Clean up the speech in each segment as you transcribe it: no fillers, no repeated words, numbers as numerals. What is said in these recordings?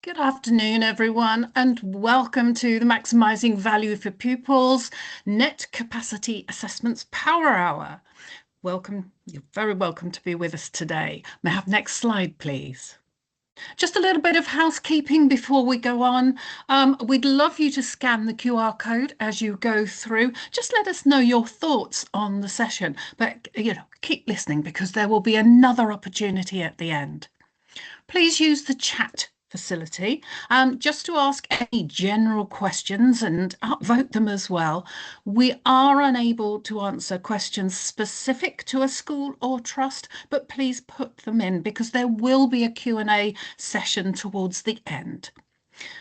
Good afternoon, everyone, and welcome to the Maximising Value for Pupils Net Capacity Assessments Power Hour. Welcome, you're very welcome to be with us today. May I have next slide, please? Just a little bit of housekeeping before we go on. We'd love you to scan the QR code as you go through. Just let us know your thoughts on the session, but keep listening because there will be another opportunity at the end. Please use the chat facility just to ask any general questions and upvote them as well. We are unable to answer questions specific to a school or trust, but please put them in because there will be a Q&A session towards the end.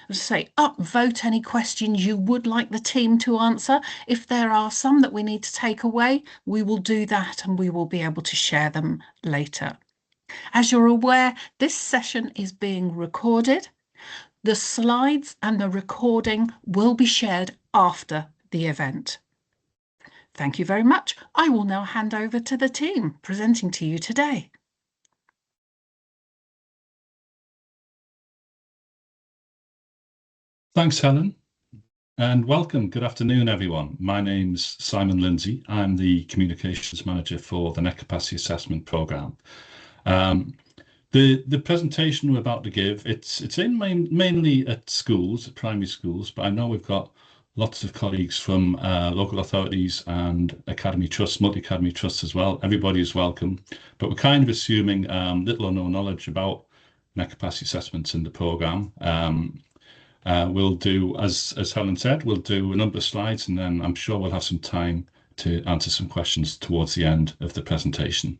As I say, upvote any questions you would like the team to answer. If there are some that we need to take away, we will do that and we will be able to share them later. As you're aware, this session is being recorded. The slides and the recording will be shared after the event. Thank you very much. I will now hand over to the team presenting to you today. Thanks, Helen, and welcome. Good afternoon, everyone. My name's Simon Lindsay. I'm the Communications Manager for the Net Capacity Assessment Programme. The presentation we're about to give, it's in mainly at schools, at primary schools, but I know we've got lots of colleagues from local authorities and academy trusts, multi-academy trusts as well. Everybody is welcome, but we're kind of assuming little or no knowledge about net capacity assessments in the programme. We'll do, as Helen said, we'll do a number of slides and then I'm sure we'll have some time to answer some questions towards the end of the presentation.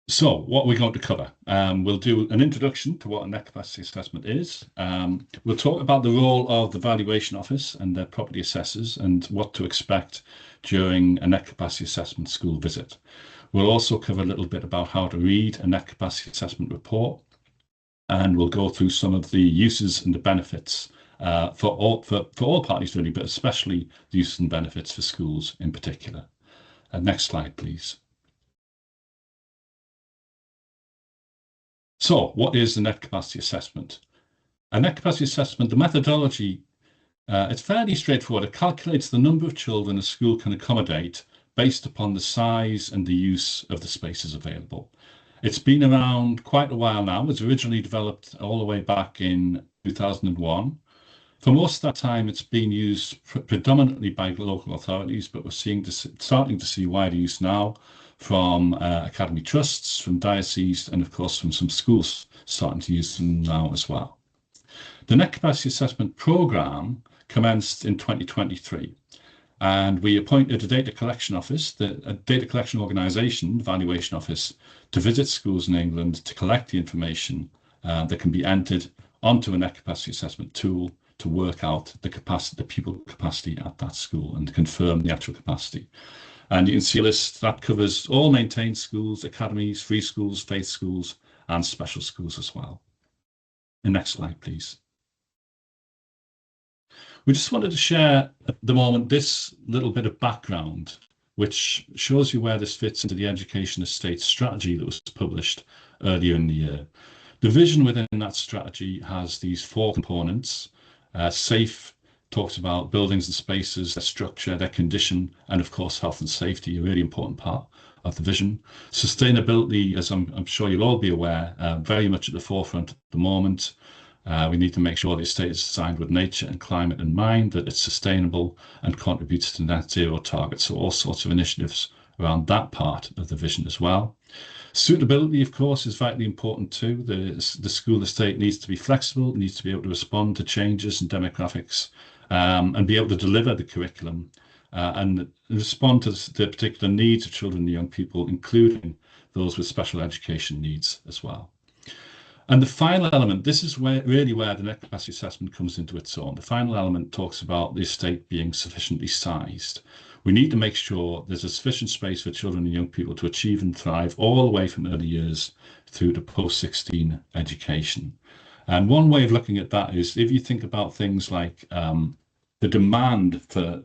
So what we're going to cover, we'll do an introduction to what a net capacity assessment is. We'll talk about the role of the Valuation Office and their property assessors and what to expect during a net capacity assessment school visit. We'll also cover a little bit about how to read a net capacity assessment report, and we'll go through some of the uses and the benefits for all parties really, but especially the uses and benefits for schools in particular. Next slide, please. So what is the net capacity assessment? A net capacity assessment, the methodology, it's fairly straightforward. It calculates the number of children a school can accommodate based upon the size and the use of the spaces available. It's been around quite a while now. It was originally developed all the way back in 2001. For most of that time, it's been used predominantly by local authorities, but we're starting to see wider use now from academy trusts, from dioceses, and of course from some schools starting to use them now as well. The Net Capacity Assessment Programme commenced in 2023, and we appointed a data collection office, a data collection organisation, the Valuation Office, to visit schools in England to collect the information that can be entered onto a net capacity assessment tool to work out the capacity, the pupil capacity at that school and confirm the actual capacity. And you can see a list that covers all maintained schools, academies, free schools, faith schools, and special schools as well. The next slide, please. We just wanted to share at the moment this little bit of background, which shows you where this fits into the Education Estate strategy that was published earlier in the year. The vision within that strategy has these four components. Safe talks about buildings and spaces, their structure, their condition, and of course health and safety, a really important part of the vision. Sustainability, as I'm sure you'll all be aware, very much at the forefront at the moment. We need to make sure the estate is designed with nature and climate in mind, that it's sustainable and contributes to net zero targets. So all sorts of initiatives around that part of the vision as well. Suitability, of course, is vitally important too. The school estate needs to be flexible, needs to be able to respond to changes in demographics and be able to deliver the curriculum and respond to the particular needs of children and young people, including those with special education needs as well. And the final element, this is really where the net capacity assessment comes into its own. The final element talks about the estate being sufficiently sized. We need to make sure there's a sufficient space for children and young people to achieve and thrive all the way from early years through to post-16 education. And one way of looking at that is if you think about things like the demand for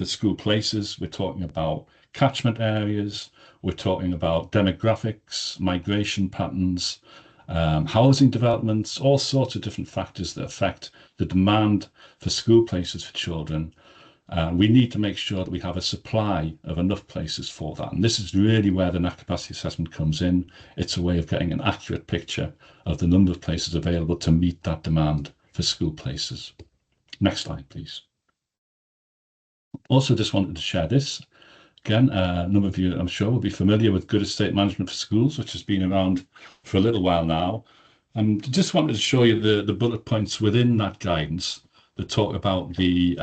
school places, we're talking about catchment areas, we're talking about demographics, migration patterns, housing developments, all sorts of different factors that affect the demand for school places for children. We need to make sure that we have a supply of enough places for that. And this is really where the net capacity assessment comes in. It's a way of getting an accurate picture of the number of places available to meet that demand for school places. Next slide, please. Also just wanted to share this. Again, a number of you, I'm sure, will be familiar with Good Estate Management for Schools, which has been around for a little while now. And just wanted to show you the bullet points within that guidance that talk about the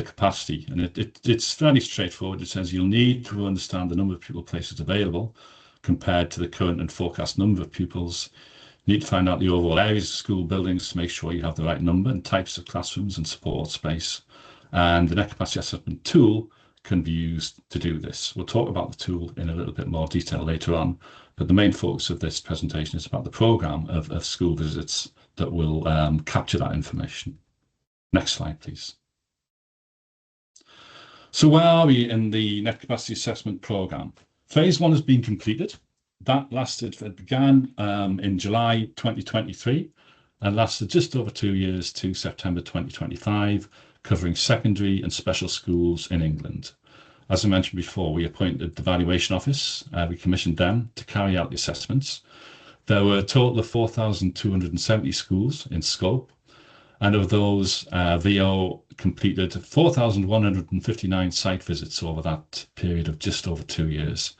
capacity. And it's fairly straightforward. It says you'll need to understand the number of pupil places available compared to the current and forecast number of pupils. You need to find out the overall areas of school buildings to make sure you have the right number and types of classrooms and support space. And the net capacity assessment tool can be used to do this. We'll talk about the tool in a little bit more detail later on, but the main focus of this presentation is about the programme of school visits that will capture that information. Next slide, please. So where are we in the net capacity assessment programme? Phase 1 has been completed. That began in July 2023 and lasted just over 2 years to September 2025, covering secondary and special schools in England. As I mentioned before, we appointed the Valuation Office. We commissioned them to carry out the assessments. There were a total of 4,270 schools in scope, and of those, VO completed 4,159 site visits over that period of just over 2 years.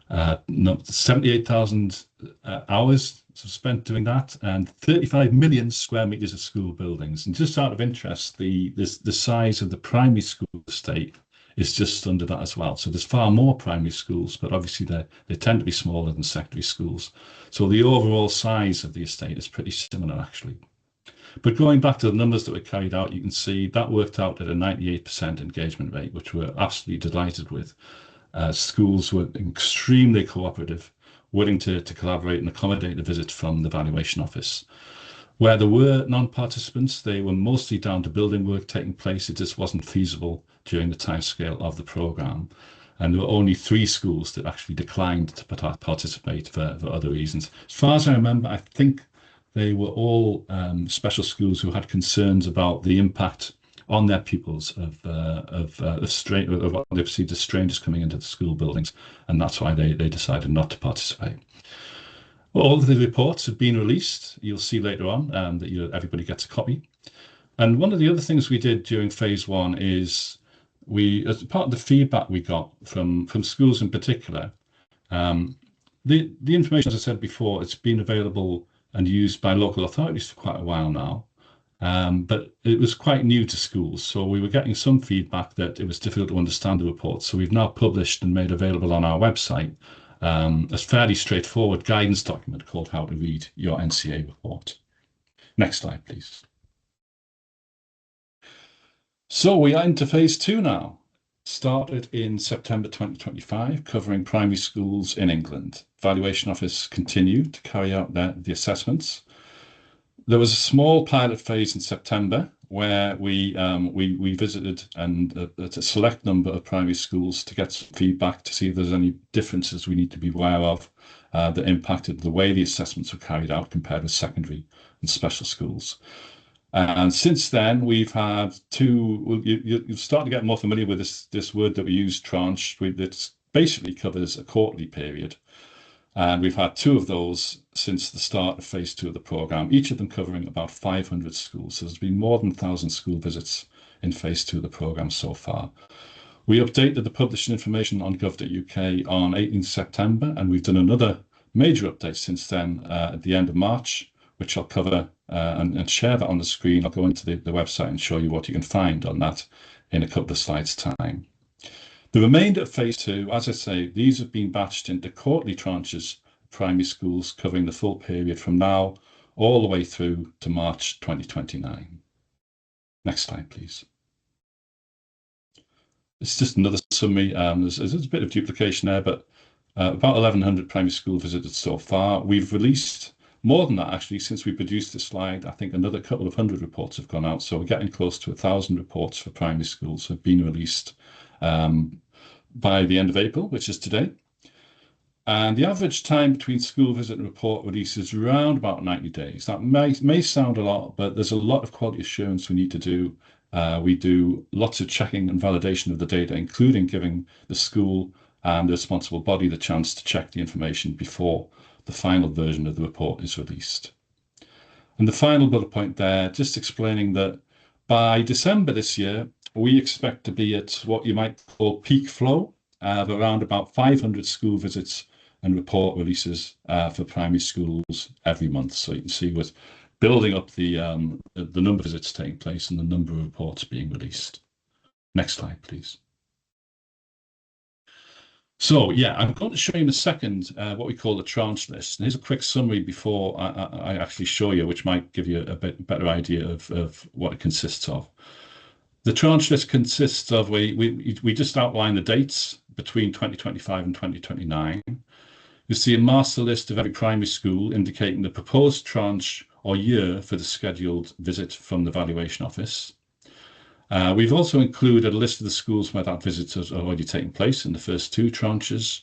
78,000 hours spent doing that, and 35 million square meters of school buildings. And just out of interest, the size of the primary school estate is just under that as well. So there's far more primary schools, but obviously they tend to be smaller than secondary schools. So the overall size of the estate is pretty similar, actually. But going back to the numbers that were carried out, you can see that worked out at a 98% engagement rate, which we're absolutely delighted with. Schools were extremely cooperative, willing to collaborate and accommodate the visits from the Valuation Office. Where there were non-participants, they were mostly down to building work taking place. It just wasn't feasible during the timescale of the programme. And there were only 3 schools that actually declined to participate for other reasons. As far as I remember, I think they were all special schools who had concerns about the impact on their pupils of what they perceived as strangers coming into the school buildings, and that's why they decided not to participate. All of the reports have been released. You'll see later on that everybody gets a copy. And one of the other things we did during phase 1 is as part of the feedback we got from schools in particular, the information, as I said before, it's been available and used by local authorities for quite a while now. But it was quite new to schools, so we were getting some feedback that it was difficult to understand the reports. So we've now published and made available on our website a fairly straightforward guidance document called How to Read Your NCA Report. Next slide, please. So we are into phase 2 now. Started in September 2025, covering primary schools in England. Valuation Office continued to carry out the assessments. There was a small pilot phase in September where we visited a select number of primary schools to get some feedback to see if there's any differences we need to be aware of that impacted the way the assessments were carried out compared with secondary and special schools. And since then, we've had 2. You'll start to get more familiar with this word that we use, tranche. It basically covers a quarterly period. And we've had 2 of those since the start of phase 2 of the programme, each of them covering about 500 schools. So there's been more than 1,000 school visits in phase 2 of the programme so far. We updated the publishing information on gov.uk on 18th September, and we've done another major update since then at the end of March, which I'll cover and share that on the screen. I'll go into the website and show you what you can find on that in a couple of slides' time. The remainder of phase 2, as I say, these have been batched into quarterly tranches of primary schools covering the full period from now all the way through to March 2029. Next slide, please. It's just another summary. There's a bit of duplication there, but about 1,100 primary school visitors so far. We've released more than that, actually, since we produced this slide. I think another couple of 100 reports have gone out, so we're getting close to 1,000 reports for primary schools have been released by the end of April, which is today. And the average time between school visit and report release is around about 90 days. That may sound a lot, but there's a lot of quality assurance we need to do. We do lots of checking and validation of the data, including giving the school and the responsible body the chance to check the information before the final version of the report is released. And the final bullet point there, just explaining that by December this year, we expect to be at what you might call peak flow of around about 500 school visits and report releases for primary schools every month. So you can see with building up the number of visits taking place and the number of reports being released. Next slide, please. So yeah, I'm going to show you in a second what we call the tranche list. And here's a quick summary before I actually show you, which might give you a bit better idea of what it consists of. The tranche list consists of, we just outline the dates between 2025 and 2029. You see a master list of every primary school indicating the proposed tranche or year for the scheduled visit from the Valuation Office. We've also included a list of the schools where that visit has already taken place in the first two tranches.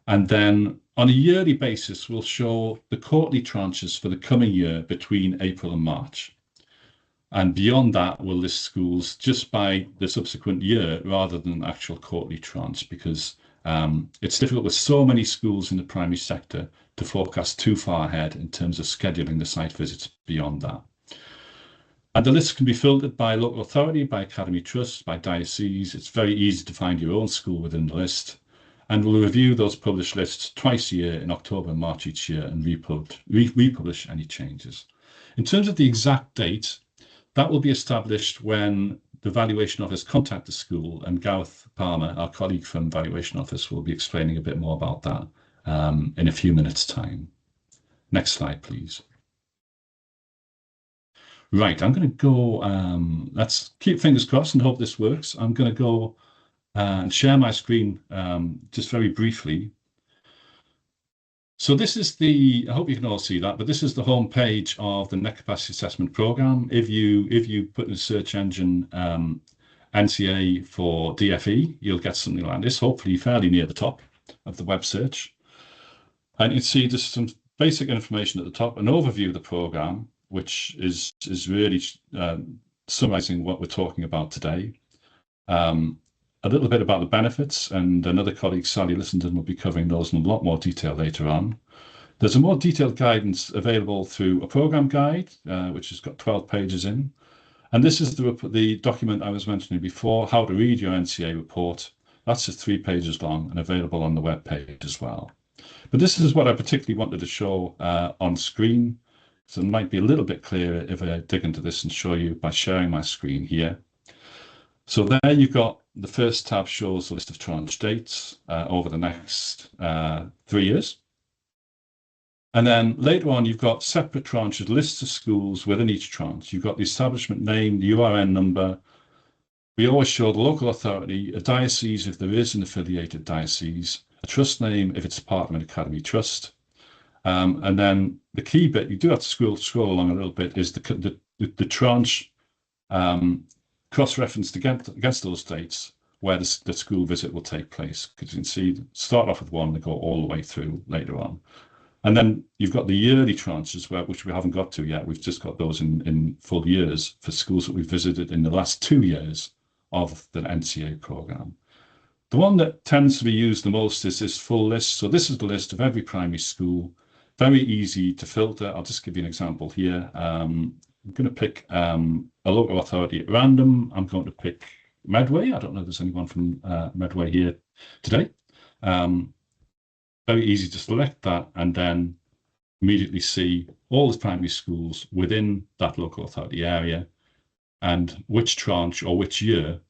And then on a yearly basis, we'll show the quarterly tranches for the coming year between April and March. And beyond that, we'll list schools just by the subsequent year rather than actual quarterly tranche, because it's difficult with so many schools in the primary sector to forecast too far ahead in terms of scheduling the site visits beyond that. And the list can be filtered by local authority, by academy trust, by diocese. It's very easy to find your own school within the list. And we'll review those published lists twice a year in October and March each year and republish any changes. In terms of the exact date, that will be established when the Valuation Office contact the school, and Gareth Palmer, our colleague from Valuation Office, will be explaining a bit more about that in a few minutes' time. Next slide, please. Right, I'm going to go, let's keep fingers crossed and hope this works. I'm going to go and share my screen just very briefly. So this is I hope you can all see that, but this is the home page of the Net Capacity Assessment Programme. If you put in a search engine NCA for DFE, you'll get something like this, hopefully fairly near the top of the web search. And you can see just some basic information at the top, an overview of the programme, which is really summarising what we're talking about today. A little bit about the benefits, and another colleague, Sally Lissenden, will be covering those in a lot more detail later on. There's a more detailed guidance available through a programme guide, which has got 12 pages in. And this is the document I was mentioning before, how to read your NCA report. That's just 3 pages long and available on the web page as well. But this is what I particularly wanted to show on screen. So it might be a little bit clearer if I dig into this and show you by sharing my screen here. So there you've got the first tab shows a list of tranche dates over the next 3 years. And then later on, you've got separate tranches, lists of schools within each tranche. You've got the establishment name, the URN number. We always show the local authority, a diocese if there is an affiliated diocese, a trust name if it's part of an academy trust. And then the key bit, you do have to scroll along a little bit, is the tranche cross-referenced against those dates where the school visit will take place. Because you can see, start off with one and go all the way through later on. And then you've got the yearly tranches, which we haven't got to yet. We've just got those in full years for schools that we've visited in the last 2 years of the NCA programme. The one that tends to be used the most is this full list. So this is the list of every primary school. Very easy to filter. I'll just give you an example here. I'm going to pick a local authority at random. I'm going to pick Medway. I don't know if there's anyone from Medway here today. Very easy to select that and then immediately see all the primary schools within that local authority area and which tranche or which year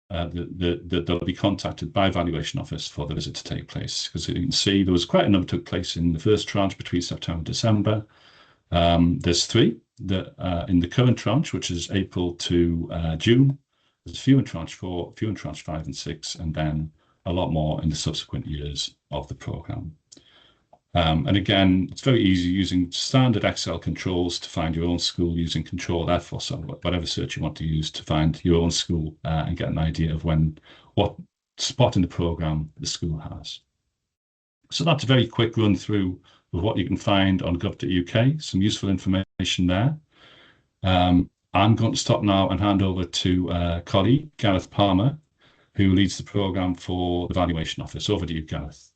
they'll be contacted by Valuation Office for the visit to take place. Because you can see there was quite a number took place in the first tranche between September and December. There's 3 that in the current tranche, which is April to June. There's a few in tranche 4, a few in tranche 5 and 6, and then a lot more in the subsequent years of the programme. And again, it's very easy using standard Excel controls to find your own school using Control F or so, whatever search you want to use to find your own school and get an idea of what spot in the programme the school has. So that's a very quick run through of what you can find on gov.uk, some useful information there. I'm going to stop now and hand over to a colleague, Gareth Palmer, who leads the programme for the Valuation Office. Over to you, Gareth.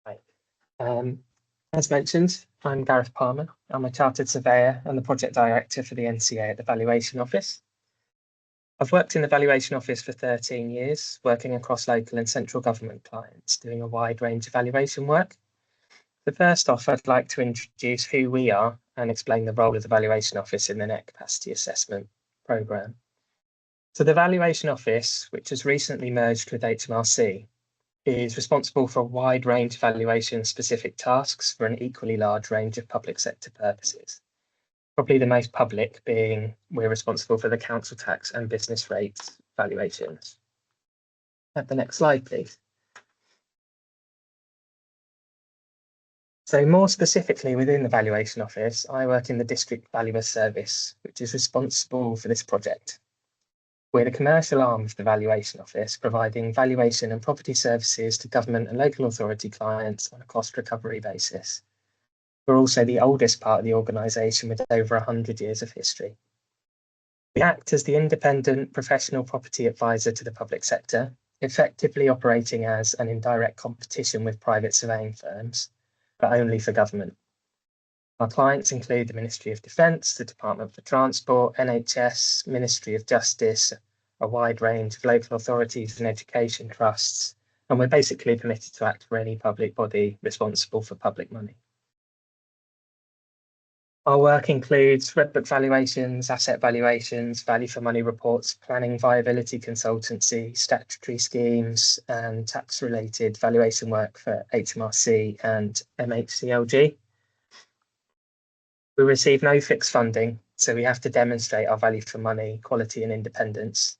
Right. As mentioned, I'm Gareth Palmer. I'm a Chartered Surveyor and the Project Director for the NCA at the Valuation Office. I've worked in the Valuation Office for 13 years, working across local and central government clients, doing a wide range of valuation work. So first off, I'd like to introduce who we are and explain the role of the Valuation Office in the Net Capacity Assessment programme. So the Valuation Office, which has recently merged with HMRC, is responsible for a wide range of valuation-specific tasks for an equally large range of public sector purposes. Probably the most public being we're responsible for the council tax and business rates valuations. Have the next slide, please. So more specifically within the Valuation Office, I work in the District Valuer Service, which is responsible for this project. We're the commercial arm of the Valuation Office, providing valuation and property services to government and local authority clients on a cost recovery basis. We're also the oldest part of the organisation with over 100 years of history. We act as the independent professional property advisor to the public sector, effectively operating as an indirect competition with private surveying firms, but only for government. Our clients include the Ministry of Defence, the Department for Transport, NHS, Ministry of Justice, a wide range of local authorities and education trusts, and we're basically permitted to act for any public body responsible for public money. Our work includes Red Book valuations, asset valuations, value for money reports, planning viability consultancy, statutory schemes, and tax-related valuation work for HMRC and MHCLG. We receive no fixed funding, so we have to demonstrate our value for money, quality and independence.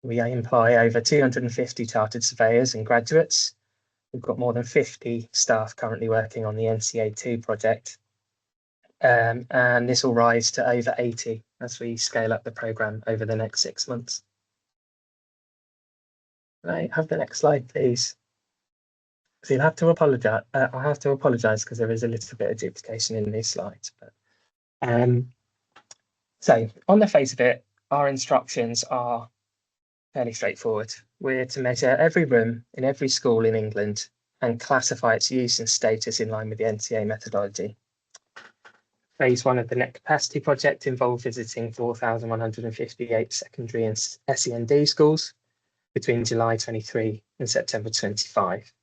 We employ over 250 chartered surveyors and graduates. We've got more than 50 staff currently working on the NCA2 project. And this will rise to over 80 as we scale up the programme over the next 6 months. Right, have the next slide, please. So you'll have to apologise. I have to apologise because there is a little bit of duplication in these slides. But so on the face of it, our instructions are fairly straightforward. We're to measure every room in every school in England and classify its use and status in line with the NCA methodology. Phase 1 of the Net Capacity project involved visiting 4,158 secondary and SEND schools between July 23 and September 25.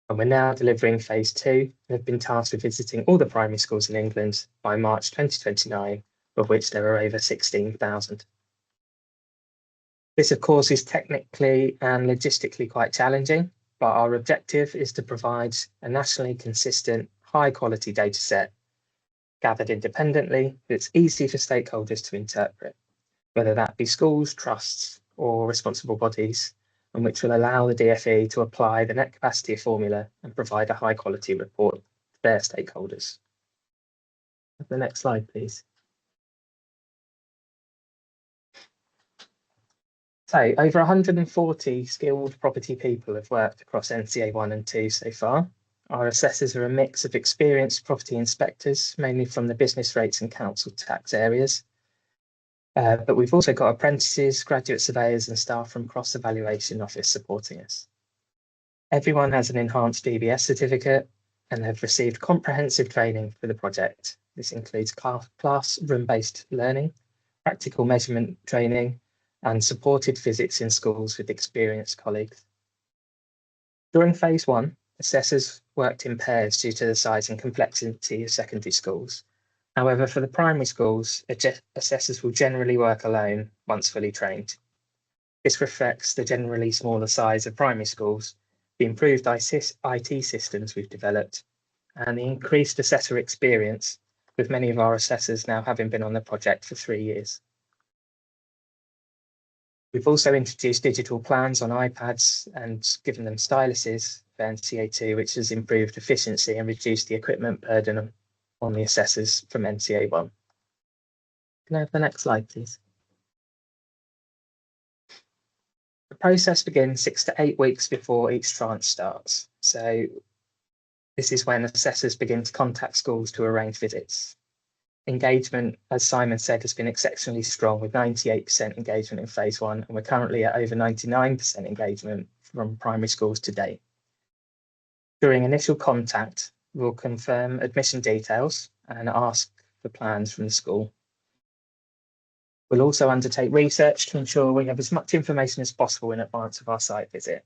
And we're now delivering phase 2 and have been tasked with visiting all the primary schools in England by March 2029, of which there are over 16,000. This, of course, is technically and logistically quite challenging, but our objective is to provide a nationally consistent, high-quality data set gathered independently that's easy for stakeholders to interpret, whether that be schools, trusts, or responsible bodies, and which will allow the DfE to apply the net capacity formula and provide a high-quality report to their stakeholders. The next slide, please. So over 140 skilled property people have worked across NCA 1 and 2 so far. Our assessors are a mix of experienced property inspectors, mainly from the business rates and council tax areas. But we've also got apprentices, graduate surveyors and staff from across the Valuation Office supporting us. Everyone has an enhanced DBS certificate and have received comprehensive training for the project. This includes classroom-based learning, practical measurement training, and supported visits in schools with experienced colleagues. During phase 1, assessors worked in pairs due to the size and complexity of secondary schools. However, for the primary schools, assessors will generally work alone once fully trained. This reflects the generally smaller size of primary schools, the improved IT systems we've developed, and the increased assessor experience, with many of our assessors now having been on the project for 3 years. We've also introduced digital plans on iPads and given them styluses for NCA2, which has improved efficiency and reduced the equipment burden on the assessors from NCA 1. Can I have the next slide, please? The process begins 6 to 8 weeks before each tranche starts. So this is when assessors begin to contact schools to arrange visits. Engagement, as Simon said, has been exceptionally strong with 98% engagement in phase 1, and we're currently at over 99% engagement from primary schools to date. During initial contact, we'll confirm admission details and ask for plans from the school. We'll also undertake research to ensure we have as much information as possible in advance of our site visit.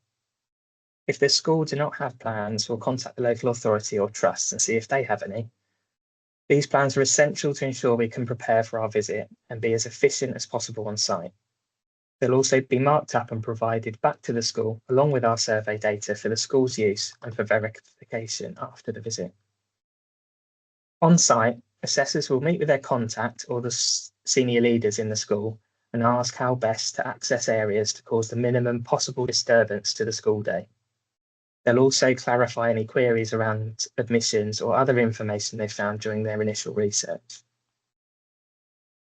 If the school do not have plans, we'll contact the local authority or trust and see if they have any. These plans are essential to ensure we can prepare for our visit and be as efficient as possible on site. They'll also be marked up and provided back to the school along with our survey data for the school's use and for verification after the visit. On site, assessors will meet with their contact or the senior leaders in the school and ask how best to access areas to cause the minimum possible disturbance to the school day. They'll also clarify any queries around admissions or other information they found during their initial research.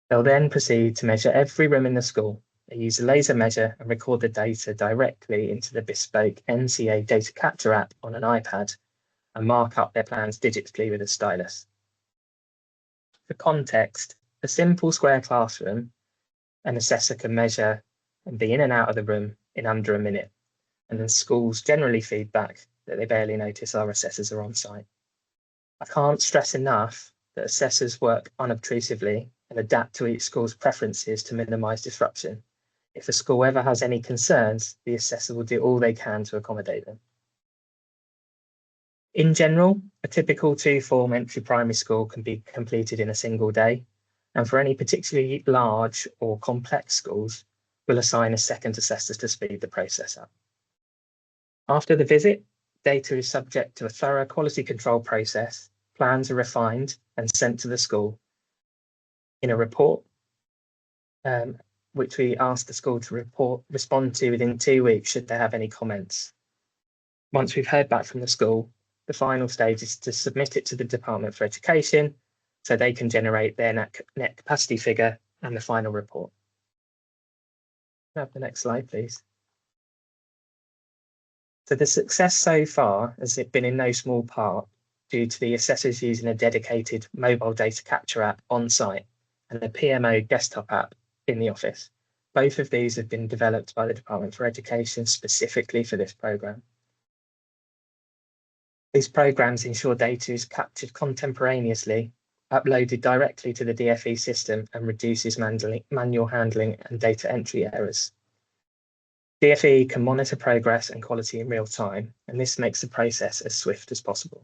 They'll then proceed to measure every room in the school. They use a laser measure and record the data directly into the bespoke NCA data capture app on an iPad and mark up their plans digitally with a stylus. For context, a simple square classroom, an assessor can measure and be in and out of the room in under a minute. And then schools generally feedback that they barely notice our assessors are on site. I can't stress enough that assessors work unobtrusively and adapt to each school's preferences to minimise disruption. If a school ever has any concerns, the assessor will do all they can to accommodate them. In general, a typical 2-form entry primary school can be completed in a single day, and for any particularly large or complex schools, we'll assign a second assessor to speed the process up. After the visit, data is subject to a thorough quality control process, plans are refined and sent to the school in a report, which we ask the school to respond to within 2 weeks should they have any comments. Once we've heard back from the school, the final stage is to submit it to the Department for Education so they can generate their net capacity figure and the final report. Have the next slide, please. So the success so far has been in no small part due to the assessors using a dedicated mobile data capture app on site and a PMO desktop app in the office. Both of these have been developed by the Department for Education specifically for this programme. These programmes ensure data is captured contemporaneously, uploaded directly to the DFE system and reduces manual handling and data entry errors. DFE can monitor progress and quality in real time, and this makes the process as swift as possible.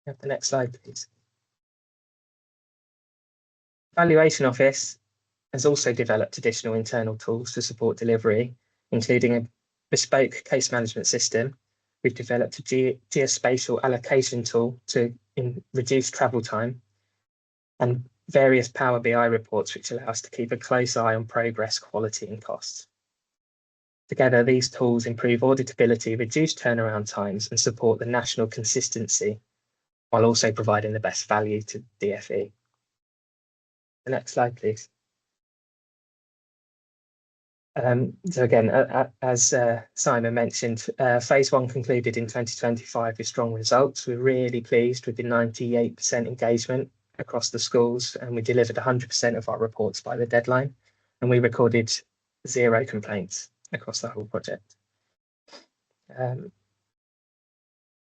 Have the next slide, please. Valuation Office has also developed additional internal tools to support delivery, including a bespoke case management system. We've developed a geospatial allocation tool to reduce travel time and various Power BI reports, which allow us to keep a close eye on progress, quality and costs. Together, these tools improve auditability, reduce turnaround times and support the national consistency while also providing the best value to DFE. The next slide, please. So again, as Simon mentioned, phase 1 concluded in 2025 with strong results. We're really pleased with the 98% engagement across the schools, and we delivered 100% of our reports by the deadline, and we recorded 0 complaints across the whole project.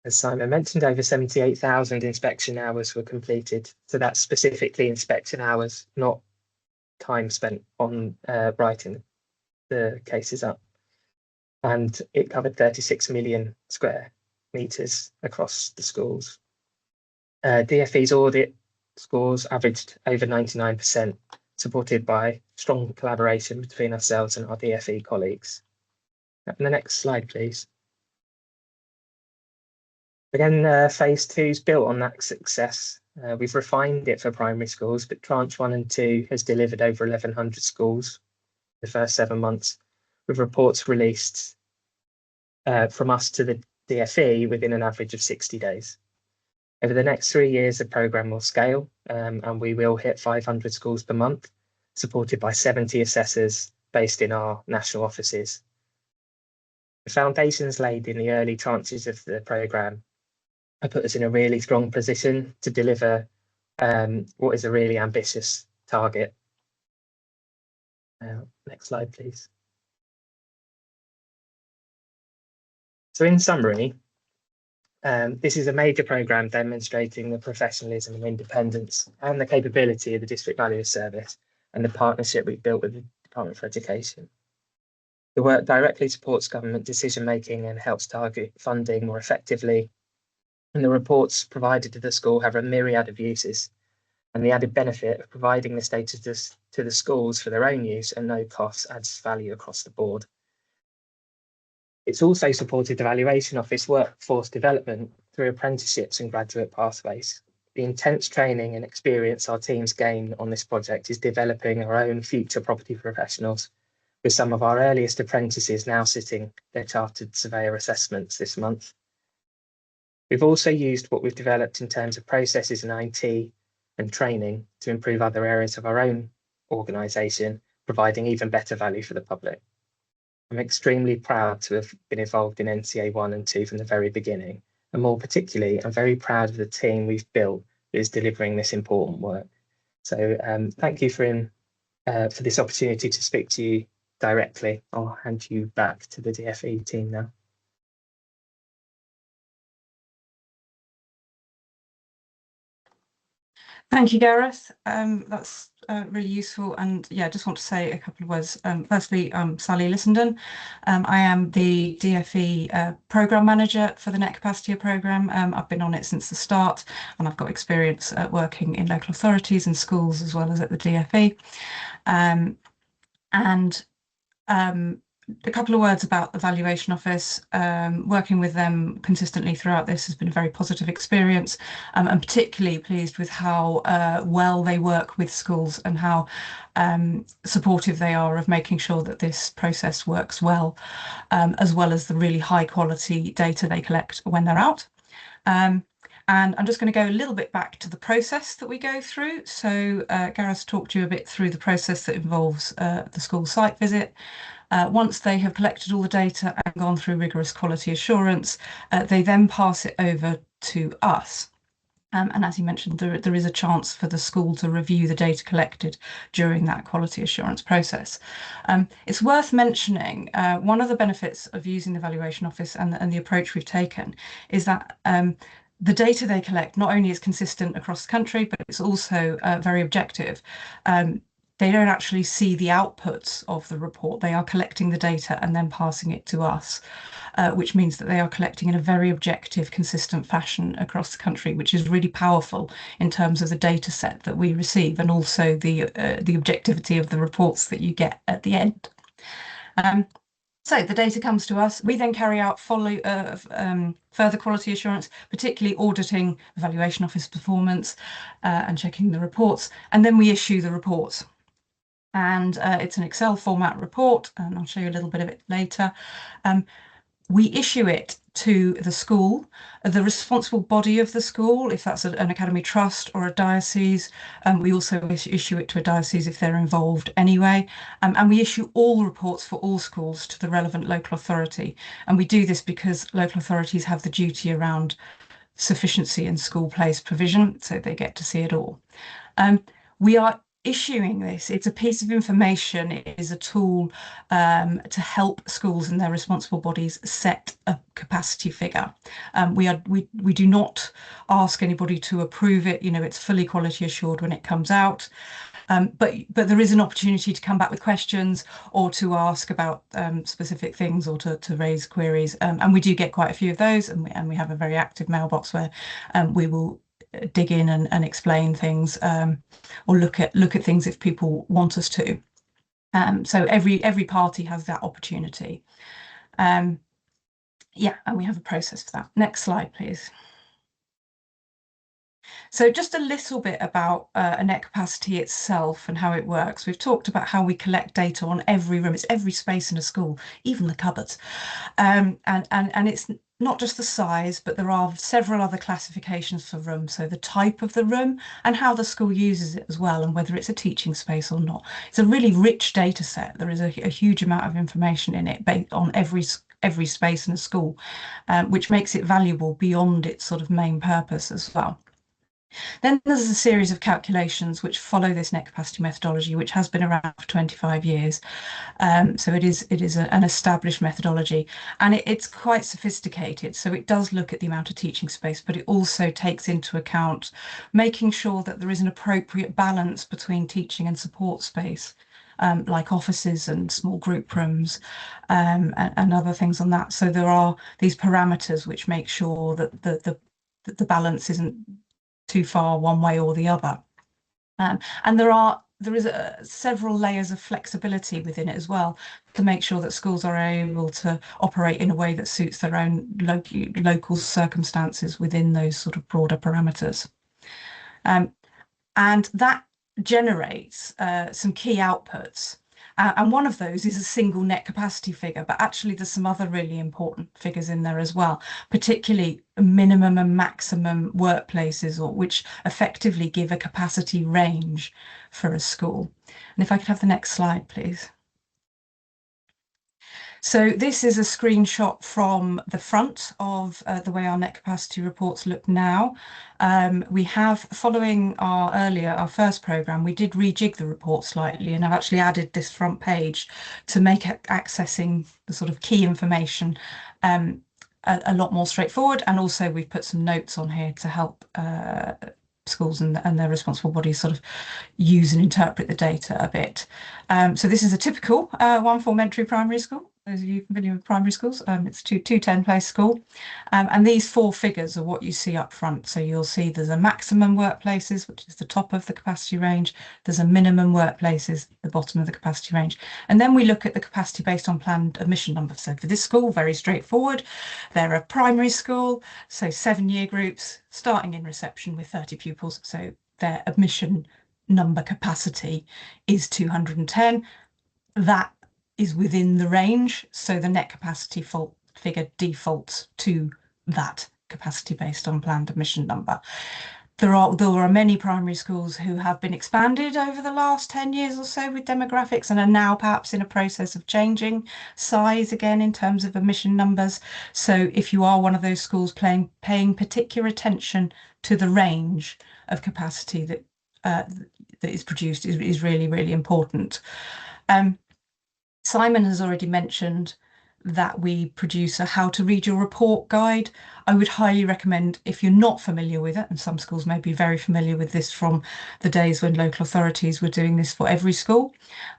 As Simon mentioned, over 78,000 inspection hours were completed. So that's specifically inspection hours, not time spent on writing the cases up. And it covered 36 million square metres across the schools. DFE's audit scores averaged over 99%, supported by strong collaboration between ourselves and our DFE colleagues. And the next slide, please. Again, phase 2's built on that success. We've refined it for primary schools, but tranche 1 and 2 has delivered over 1,100 schools the first 7 months, with reports released from us to the DFE within an average of 60 days. Over the next 3 years, the programme will scale and we will hit 500 schools per month, supported by 70 assessors based in our national offices. The foundations laid in the early tranches of the programme have put us in a really strong position to deliver what is a really ambitious target. Next slide, please. So in summary, this is a major programme demonstrating the professionalism and independence and the capability of the District Valuer Service and the partnership we've built with the Department for Education. The work directly supports government decision making and helps target funding more effectively. And the reports provided to the school have a myriad of uses, and the added benefit of providing this data to the schools for their own use and no cost adds value across the board. It's also supported the Valuation Office workforce development through apprenticeships and graduate pathways. The intense training and experience our teams gain on this project is developing our own future property professionals, with some of our earliest apprentices now sitting their Chartered Surveyor assessments this month. We've also used what we've developed in terms of processes and IT and training to improve other areas of our own organisation, providing even better value for the public. I'm extremely proud to have been involved in NCA 1 and 2 from the very beginning, and more particularly, I'm very proud of the team we've built that is delivering this important work. So thank you for this opportunity to speak to you directly. I'll hand you back to the DFE team now. Thank you, Gareth. That's really useful. And yeah, I just want to say a couple of words. Firstly, I'm Sally Lissenden. I am the DFE Programme Manager for the Net Capacity Programme. I've been on it since the start, and I've got experience working in local authorities and schools as well as at the DFE. A couple of words about the Valuation Office. Working with them consistently throughout this has been a very positive experience. I'm particularly pleased with how well they work with schools and how supportive they are of making sure that this process works well as the really high quality data they collect when they're out. And I'm just going to go a little bit back to the process that we go through. So Gareth talked to you a bit through the process that involves the school site visit. Once they have collected all the data and gone through rigorous quality assurance, they then pass it over to us. And as you mentioned, there is a chance for the school to review the data collected during that quality assurance process. It's worth mentioning one of the benefits of using the Valuation Office and the approach we've taken is that the data they collect not only is consistent across the country, but it's also very objective. They don't actually see the outputs of the report. They are collecting the data and then passing it to us, which means that they are collecting in a very objective, consistent fashion across the country, which is really powerful in terms of the data set that we receive and also the objectivity of the reports that you get at the end. So the data comes to us. We then carry out further quality assurance, particularly auditing the Valuation Office performance and checking the reports, and then we issue the reports. And it's an Excel format report, and I'll show you a little bit of it later. We issue it to the school, the responsible body of the school, if that's an academy trust or a diocese. We also issue it to a diocese if they're involved anyway. And we issue all reports for all schools to the relevant local authority. And we do this because local authorities have the duty around sufficiency and school place provision, so they get to see it all. We are issuing this. It's a piece of information. It is a tool to help schools and their responsible bodies set a capacity figure. We do not ask anybody to approve it. You know, it's fully quality assured when it comes out. But there is an opportunity to come back with questions or to ask about specific things or to raise queries. And we do get quite a few of those, and we have a very active mailbox where we will dig in and explain things or look at things if people want us to. So every party has that opportunity. Yeah, and we have a process for that. Next slide, please. So just a little bit about a net capacity itself and how it works. We've talked about how we collect data on every room. It's every space in a school, even the cupboards. And it's not just the size, but there are several other classifications for room. So the type of the room and how the school uses it as well, and whether it's a teaching space or not. It's a really rich data set. There is a huge amount of information in it based on every space in a school, which makes it valuable beyond its sort of main purpose as well. Then there's a series of calculations which follow this net capacity methodology, which has been around for 25 years. So it is an established methodology, and it's quite sophisticated. So it does look at the amount of teaching space, but it also takes into account making sure that there is an appropriate balance between teaching and support space, like offices and small group rooms, and other things on that. So there are these parameters which make sure that the balance isn't too far one way or the other. And there is several layers of flexibility within it as well, to make sure that schools are able to operate in a way that suits their own local circumstances within those sort of broader parameters. And that generates some key outputs. And one of those is a single net capacity figure, but actually there's some other really important figures in there as well, particularly minimum and maximum workplaces, or which effectively give a capacity range for a school. And if I could have the next slide, please. So this is a screenshot from the front of the way our net capacity reports look now. We have, following our first programme, we did rejig the report slightly, and I've actually added this front page to make accessing the sort of key information a lot more straightforward. And also we've put some notes on here to help schools and their responsible bodies sort of use and interpret the data a bit. So this is a typical one for Mentry Primary School. Those of you familiar with primary schools, it's 210 place school. And these four figures are what you see up front. So you'll see there's a maximum workplaces, which is the top of the capacity range. There's a minimum workplaces, the bottom of the capacity range. And then we look at the capacity based on planned admission numbers. So for this school, very straightforward. They're a primary school, so 7-year groups starting in reception with 30 pupils. So their admission number capacity is 210. That is within the range, so the net capacity figure defaults to that capacity based on planned admission number. There are many primary schools who have been expanded over the last 10 years or so with demographics, and are now perhaps in a process of changing size again in terms of admission numbers. So if you are one of those schools paying particular attention to the range of capacity that is produced is really, really important. Simon has already mentioned that we produce a how to read your report guide. I would highly recommend, if you're not familiar with it, and some schools may be very familiar with this from the days when local authorities were doing this for every school.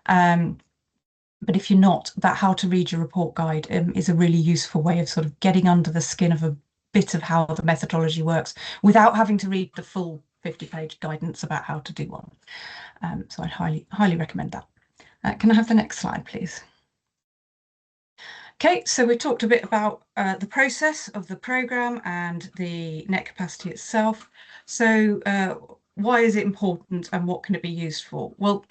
But if you're not, that how to read your report guide is a really useful way of sort of getting under the skin of a bit of how the methodology works without having to read the full 50-page guidance about how to do one. So I'd highly recommend that. Can I have the next slide, please? Okay, so we talked a bit about the process of the programme and the net capacity itself. So why is it important and what can it be used for? Well,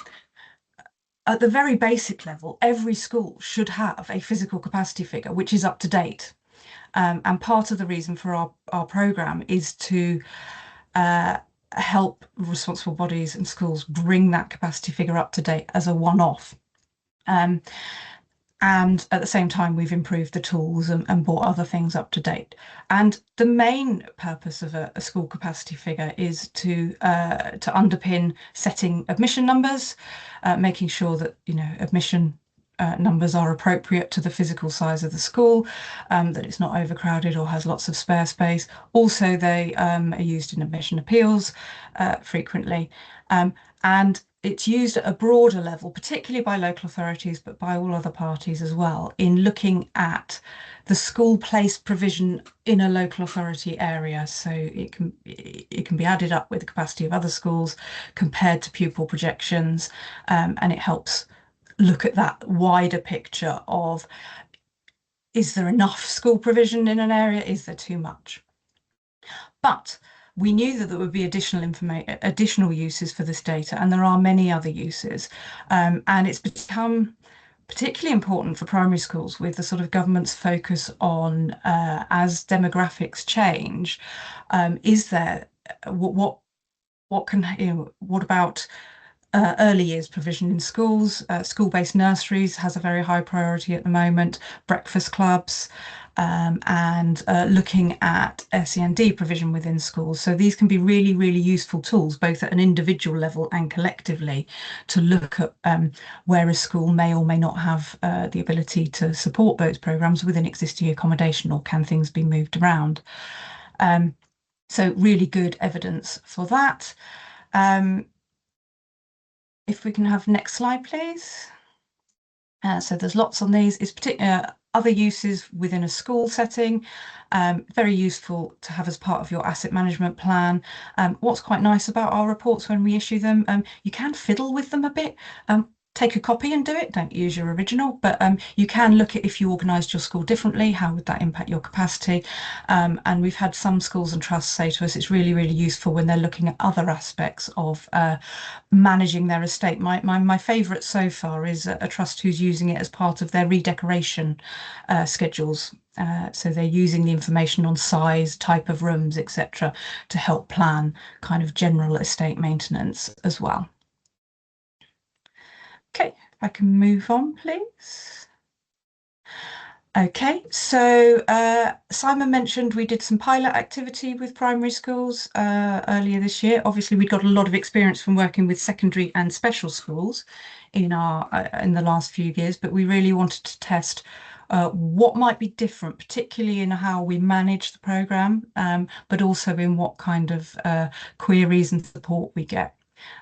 at the very basic level, every school should have a physical capacity figure which is up to date. And part of the reason for our programme is to help responsible bodies and schools bring that capacity figure up to date as a one-off. And at the same time, we've improved the tools and brought other things up to date. And the main purpose of a school capacity figure is to underpin setting admission numbers, making sure that admission numbers are appropriate to the physical size of the school, that it's not overcrowded or has lots of spare space. Also, they are used in admission appeals frequently. And it's used at a broader level, particularly by local authorities, but by all other parties as well, in looking at the school place provision in a local authority area. So it can be added up with the capacity of other schools compared to pupil projections, and it helps look at that wider picture of, is there enough school provision in an area? Is there too much? But we knew that there would be additional uses for this data, and there are many other uses. And it's become particularly important for primary schools with the sort of government's focus on as demographics change, is there what can, what about early years provision in schools? School-based nurseries has a very high priority at the moment, breakfast clubs, and looking at SEND provision within schools. So these can be really, really useful tools, both at an individual level and collectively, to look at where a school may or may not have the ability to support those programmes within existing accommodation, or can things be moved around? So really good evidence for that. If we can have next slide, please. So there's lots on these. It's particular other uses within a school setting, very useful to have as part of your asset management plan. What's quite nice about our reports when we issue them, you can fiddle with them a bit. Take a copy and do it, don't use your original, but you can look at, if you organised your school differently, how would that impact your capacity? And we've had some schools and trusts say to us it's really, really useful when they're looking at other aspects of managing their estate. My favourite so far is a trust who's using it as part of their redecoration schedules. So they're using the information on size, type of rooms, etc., to help plan kind of general estate maintenance as well. Okay, if I can move on, please. Okay, so Simon mentioned we did some pilot activity with primary schools earlier this year. Obviously, we got a lot of experience from working with secondary and special schools in the last few years, but we really wanted to test what might be different, particularly in how we manage the programme, but also in what kind of queries and support we get.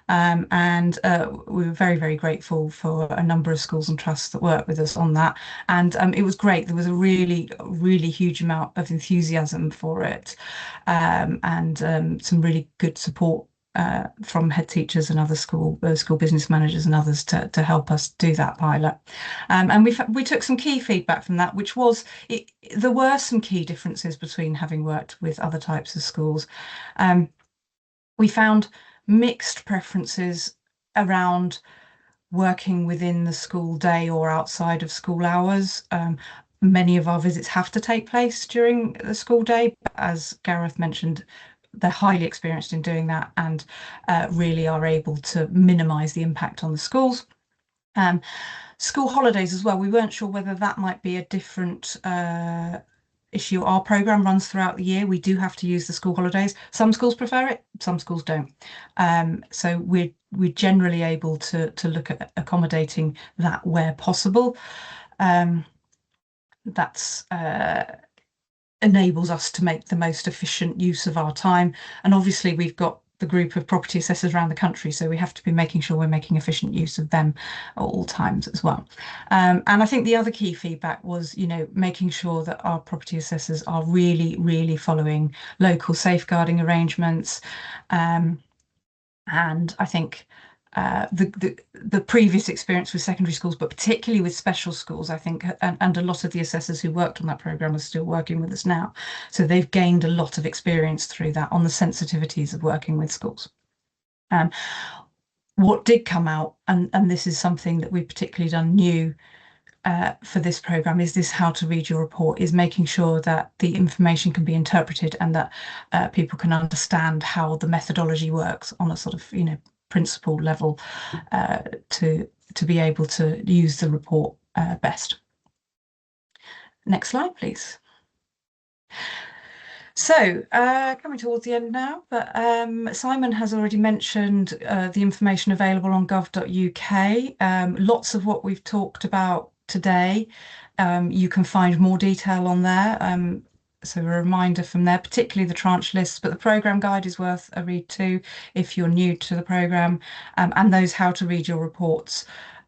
And we were very, very grateful for a number of schools and trusts that worked with us on that. And it was great. There was a really, really huge amount of enthusiasm for it, and some really good support from head teachers and other school business managers and others to help us do that pilot. And we took some key feedback from that, which was there were some key differences between having worked with other types of schools. We found mixed preferences around working within the school day or outside of school hours. Many of our visits have to take place during the school day, but as Gareth mentioned, they're highly experienced in doing that and really are able to minimise the impact on the schools. School holidays as well, we weren't sure whether that might be a different issue. Our programme runs throughout the year. We do have to use the school holidays. Some schools prefer it, some schools don't. So we're generally able to look at accommodating that where possible. That's enables us to make the most efficient use of our time. And obviously we've got the group of property assessors around the country, so we have to be making sure we're making efficient use of them at all times as well. And I think the other key feedback was, making sure that our property assessors are really, really following local safeguarding arrangements. And I think the previous experience with secondary schools, but particularly with special schools, I think, and a lot of the assessors who worked on that programme are still working with us now. So they've gained a lot of experience through that on the sensitivities of working with schools. What did come out, and this is something that we've particularly done new for this programme, is this how to read your report, is making sure that the information can be interpreted and that people can understand how the methodology works on a sort of, principle level to be able to use the report best. Next slide, please. So coming towards the end now, but Simon has already mentioned the information available on gov.uk. Lots of what we've talked about today, you can find more detail on there. So a reminder from there, particularly the tranche lists, but the programme guide is worth a read too if you're new to the programme, and those how to read your reports,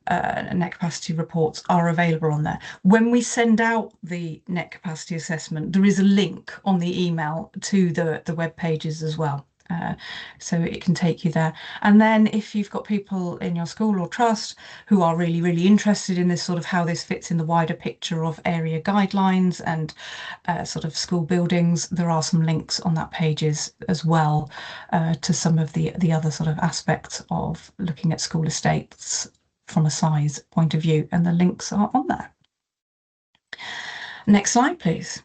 net capacity reports, are available on there. When we send out the net capacity assessment, there is a link on the email to the web pages as well. So it can take you there. And then if you've got people in your school or trust who are really, really interested in this sort of how this fits in the wider picture of area guidelines and sort of school buildings, there are some links on that pages as well to some of the other sort of aspects of looking at school estates from a size point of view, and the links are on there. Next slide, please.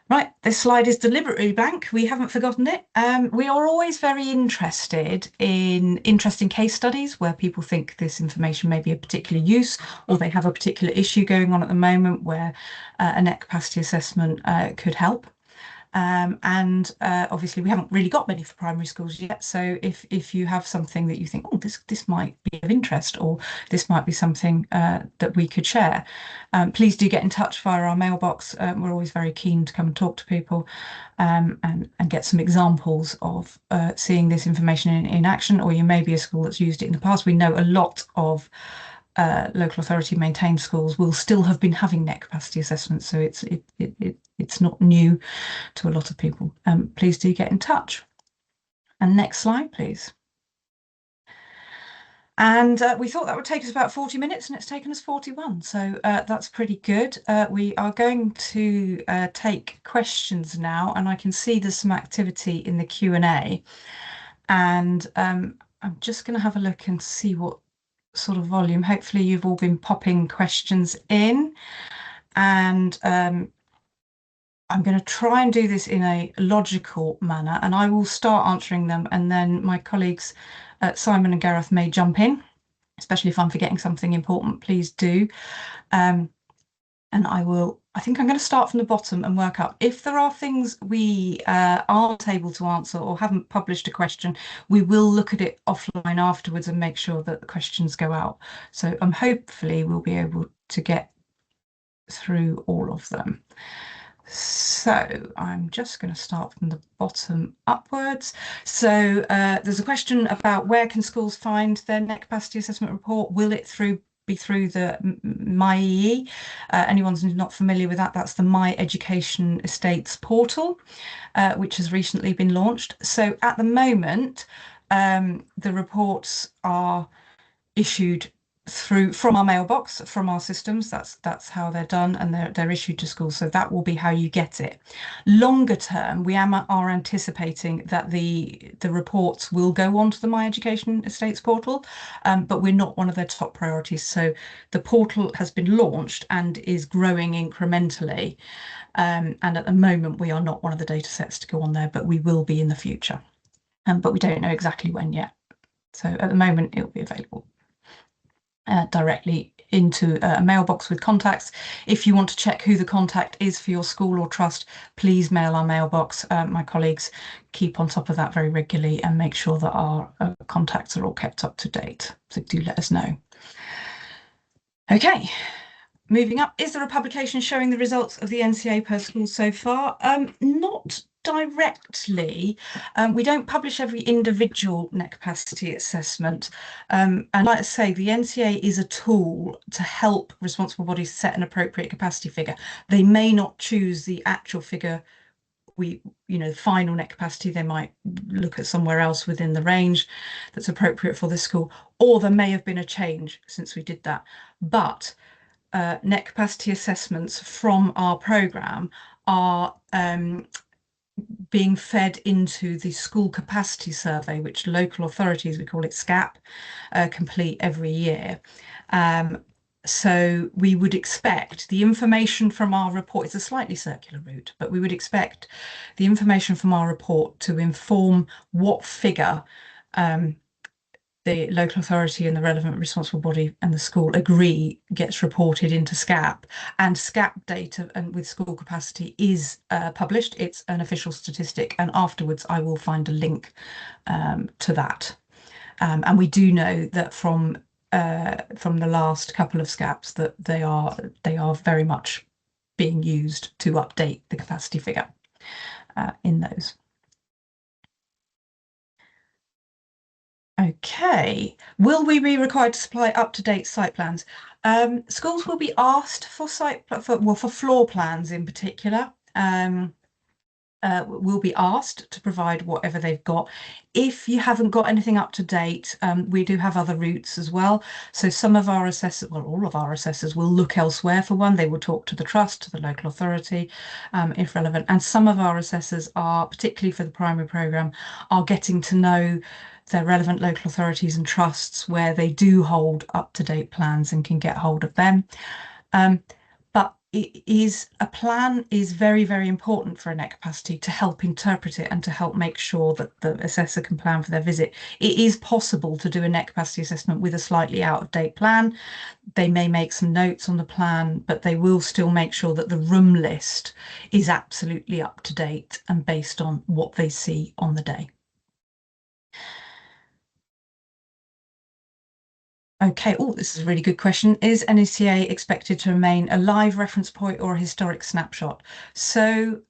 Right, this slide is deliberately blank. We haven't forgotten it. We are always very interested in interesting case studies where people think this information may be of particular use, or they have a particular issue going on at the moment where a net capacity assessment could help. Obviously we haven't really got many for primary schools yet, so if you have something that you think, oh, this might be of interest, or this might be something that we could share, please do get in touch via our mailbox. We're always very keen to come and talk to people and get some examples of seeing this information in action, or you may be a school that's used it in the past. We know a lot of local authority maintained schools will still have been having net capacity assessments, so it's not new to a lot of people. Please do get in touch. And next slide, please. And we thought that would take us about 40 minutes, and it's taken us 41, so that's pretty good. We are going to take questions now, and I can see there's some activity in the Q&A, and I'm just going to have a look and see what sort of volume. Hopefully you've all been popping questions in, and I'm going to try and do this in a logical manner, and I will start answering them, and then my colleagues Simon and Gareth may jump in, especially if I'm forgetting something important. Please do. And I think I'm going to start from the bottom and work up. If there are things we aren't able to answer or haven't published a question, we will look at it offline afterwards and make sure that the questions go out. So hopefully we'll be able to get through all of them. So I'm just going to start from the bottom upwards. So there's a question about where can schools find their net capacity assessment report? Will it be through the MyEE? Anyone who's not familiar with that, that's the My Education Estates portal, which has recently been launched. So at the moment, the reports are issued from our mailbox, from our systems. That's how they're done, and they're issued to schools. So that will be how you get it. Longer term, we are anticipating that the reports will go onto the My Education Estates portal, but we're not one of their top priorities. So the portal has been launched and is growing incrementally, and at the moment we are not one of the data sets to go on there, but we will be in the future, but we don't know exactly when yet. So at the moment it will be available directly into a mailbox with contacts. If you want to check who the contact is for your school or trust, please mail our mailbox. My colleagues keep on top of that very regularly and make sure that our contacts are all kept up to date. So do let us know. Okay, moving up. Is there a publication showing the results of the NCA per school so far? Not directly. We don't publish every individual net capacity assessment, and like I say, the NCA is a tool to help responsible bodies set an appropriate capacity figure. They may not choose the actual figure, the final net capacity. They might look at somewhere else within the range that's appropriate for the school, or there may have been a change since we did that. But net capacity assessments from our programme are being fed into the school capacity survey, which local authorities, we call it SCAP, complete every year. So we would expect the information from our report, it's a slightly circular route, but we would expect the information from our report to inform what figure the local authority and the relevant responsible body and the school agree gets reported into SCAP. And SCAP data and with school capacity is published. It's an official statistic, and afterwards I will find a link to that. And we do know that from the last couple of SCAPs that they are very much being used to update the capacity figure in those. Okay, will we be required to supply up-to-date site plans? Schools will be asked for floor plans in particular. Will be asked to provide whatever they've got. If you haven't got anything up to date, we do have other routes as well. So some of our assessors, well, all of our assessors will look elsewhere for one. They will talk to the trust, to the local authority, if relevant. And some of our assessors are, particularly for the primary programme, are getting to know their relevant local authorities and trusts where they do hold up-to-date plans and can get hold of them. But a plan is very, very important for a net capacity to help interpret it and to help make sure that the assessor can plan for their visit. It is possible to do a net capacity assessment with a slightly out-of-date plan. They may make some notes on the plan, but they will still make sure that the room list is absolutely up to date and based on what they see on the day. Okay, oh, this is a really good question. Is NECA expected to remain a live reference point or a historic snapshot? So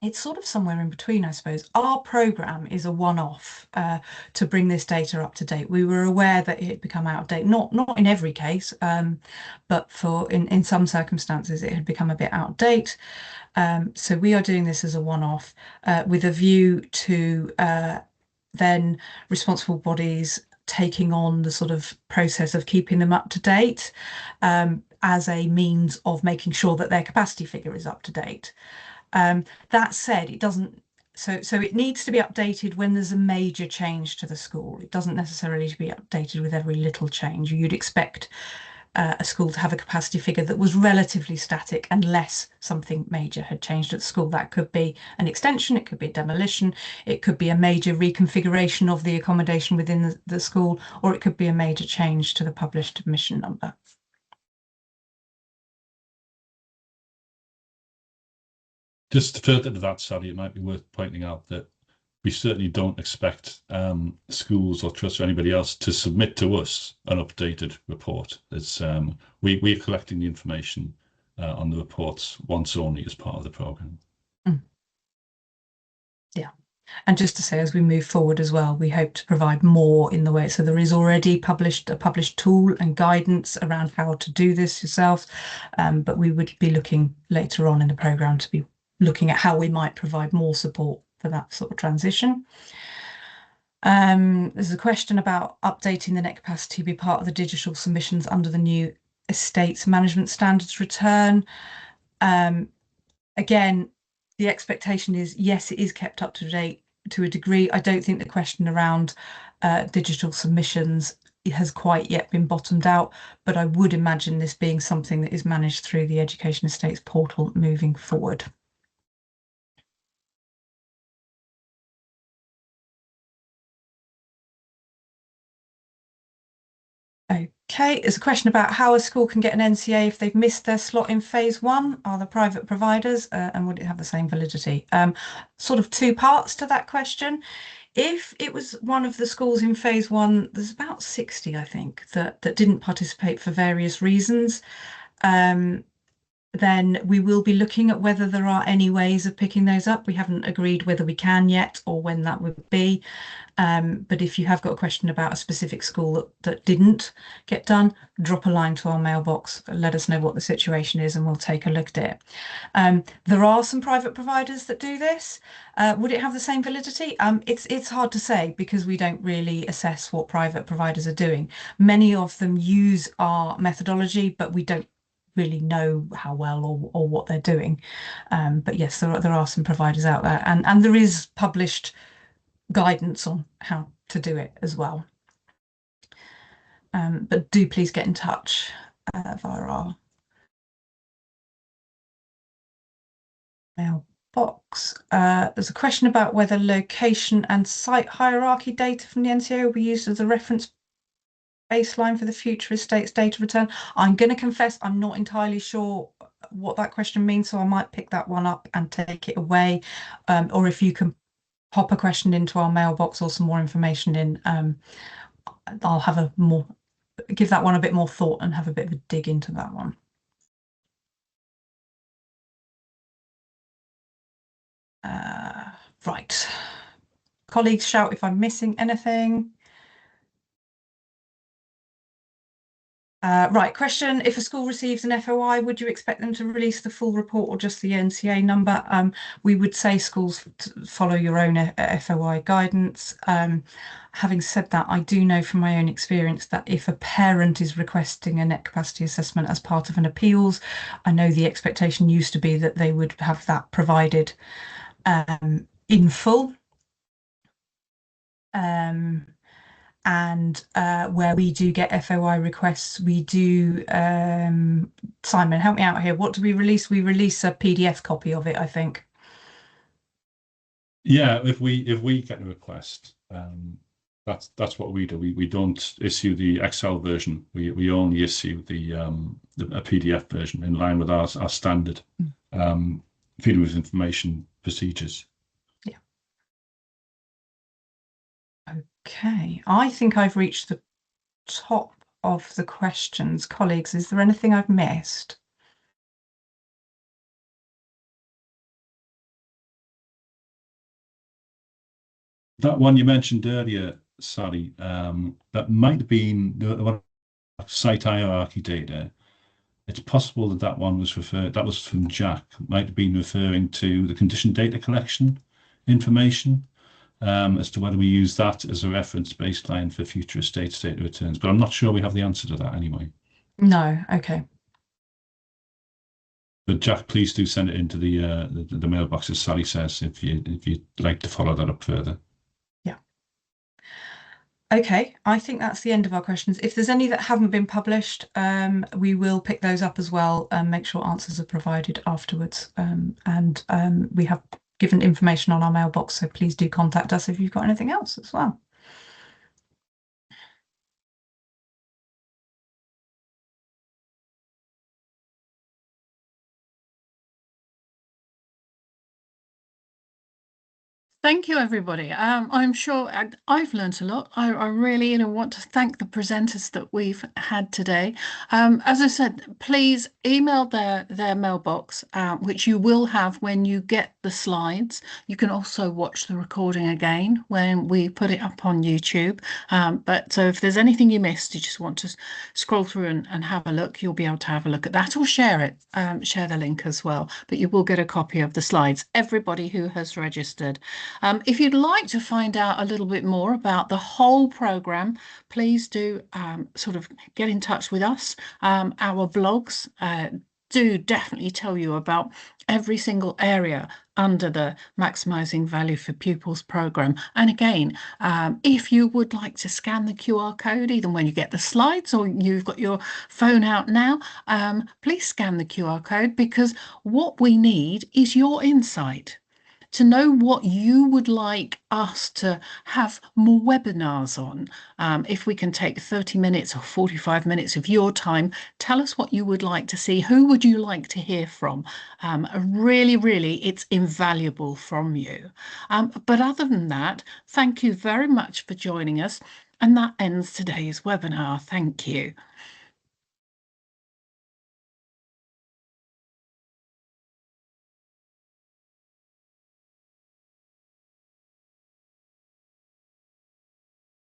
it's sort of somewhere in between, I suppose. Our programme is a one-off to bring this data up to date. We were aware that it had become out of date, not in every case, but in some circumstances it had become a bit out of date. So we are doing this as a one-off with a view to then responsible bodies taking on the sort of process of keeping them up to date as a means of making sure that their capacity figure is up to date. That said, it doesn't, so it needs to be updated when there's a major change to the school. It doesn't necessarily to be updated with every little change. You'd expect a school to have a capacity figure that was relatively static unless something major had changed at the school. That could be an extension, it could be a demolition, it could be a major reconfiguration of the accommodation within the school, or it could be a major change to the published admission number. Just further to that, Sally, it might be worth pointing out that we certainly don't expect schools or trusts or anybody else to submit to us an updated report. It's we're collecting the information on the reports once only as part of the programme. Yeah, and just to say, as we move forward as well, we hope to provide more in the way. So there is already a published tool and guidance around how to do this yourself, but we would be looking later on in the programme to be looking at how we might provide more support for that sort of transition. There's a question about updating the net capacity to be part of the digital submissions under the new estates management standards return. Again, the expectation is, yes, it is kept up to date to a degree. I don't think the question around digital submissions has quite yet been bottomed out, but I would imagine this being something that is managed through the Education Estates portal moving forward. Okay, there's a question about how a school can get an NCA if they've missed their slot in phase 1. Are the private providers and would it have the same validity? Sort of two parts to that question. If it was one of the schools in phase 1, there's about 60, I think, that didn't participate for various reasons. Then we will be looking at whether there are any ways of picking those up. We haven't agreed whether we can yet or when that would be. But if you have got a question about a specific school that didn't get done, drop a line to our mailbox, let us know what the situation is and we'll take a look at it. There are some private providers that do this. Would it have the same validity? It's hard to say because we don't really assess what private providers are doing. Many of them use our methodology, but we don't really know how well or what they're doing. But yes, there are some providers out there and there is published guidance on how to do it as well. But do please get in touch via our mailbox. There's a question about whether location and site hierarchy data from the NCA will be used as a reference baseline for the future estates data return. I'm going to confess I'm not entirely sure what that question means, so I might pick that one up and take it away. Or if you can pop a question into our mailbox or some more information in, I'll give that one a bit more thought and have a bit of a dig into that one. Right. Colleagues, shout if I'm missing anything. Right, question, if a school receives an FOI, would you expect them to release the full report or just the NCA number? We would say schools follow your own FOI guidance. Having said that, I do know from my own experience that if a parent is requesting a net capacity assessment as part of an appeals, I know the expectation used to be that they would have that provided in full. and where we do get FOI requests, we do, Simon, help me out here. What do we release? We release a PDF copy of it, I think. Yeah, if we get a request, that's what we do. We don't issue the Excel version. We only issue a PDF version in line with our standard freedom of information procedures. Yeah. Okay, I think I've reached the top of the questions. Colleagues, is there anything I've missed? That one you mentioned earlier, Sally, that might have been the site hierarchy data. It's possible that one was that was from Jack, might have been referring to the condition data collection information, as to whether we use that as a reference baseline for future estate data returns. But I'm not sure we have the answer to that anyway. No, okay. But Jack, please do send it into the mailbox, as Sally says, if you'd like to follow that up further. Yeah. Okay, I think that's the end of our questions. If there's any that haven't been published, we will pick those up as well and make sure answers are provided afterwards. We have given information on our mailbox, so please do contact us if you've got anything else as well. Thank you, everybody. I'm sure I've learned a lot. I really want to thank the presenters that we've had today. As I said, please email their mailbox, which you will have when you get the slides. You can also watch the recording again when we put it up on YouTube. So if there's anything you missed, you just want to scroll through and have a look, you'll be able to have a look at that or share it, share the link as well. But you will get a copy of the slides, everybody who has registered. If you'd like to find out a little bit more about the whole programme, please do sort of get in touch with us. Our blogs do definitely tell you about every single area under the Maximising Value for Pupils programme. And again, if you would like to scan the QR code, either when you get the slides or you've got your phone out now, please scan the QR code, because what we need is your insight to know what you would like us to have more webinars on. If we can take 30 minutes or 45 minutes of your time, tell us what you would like to see. Who would you like to hear from? Really, it's invaluable from you. But other than that, thank you very much for joining us. And that ends today's webinar. Thank you.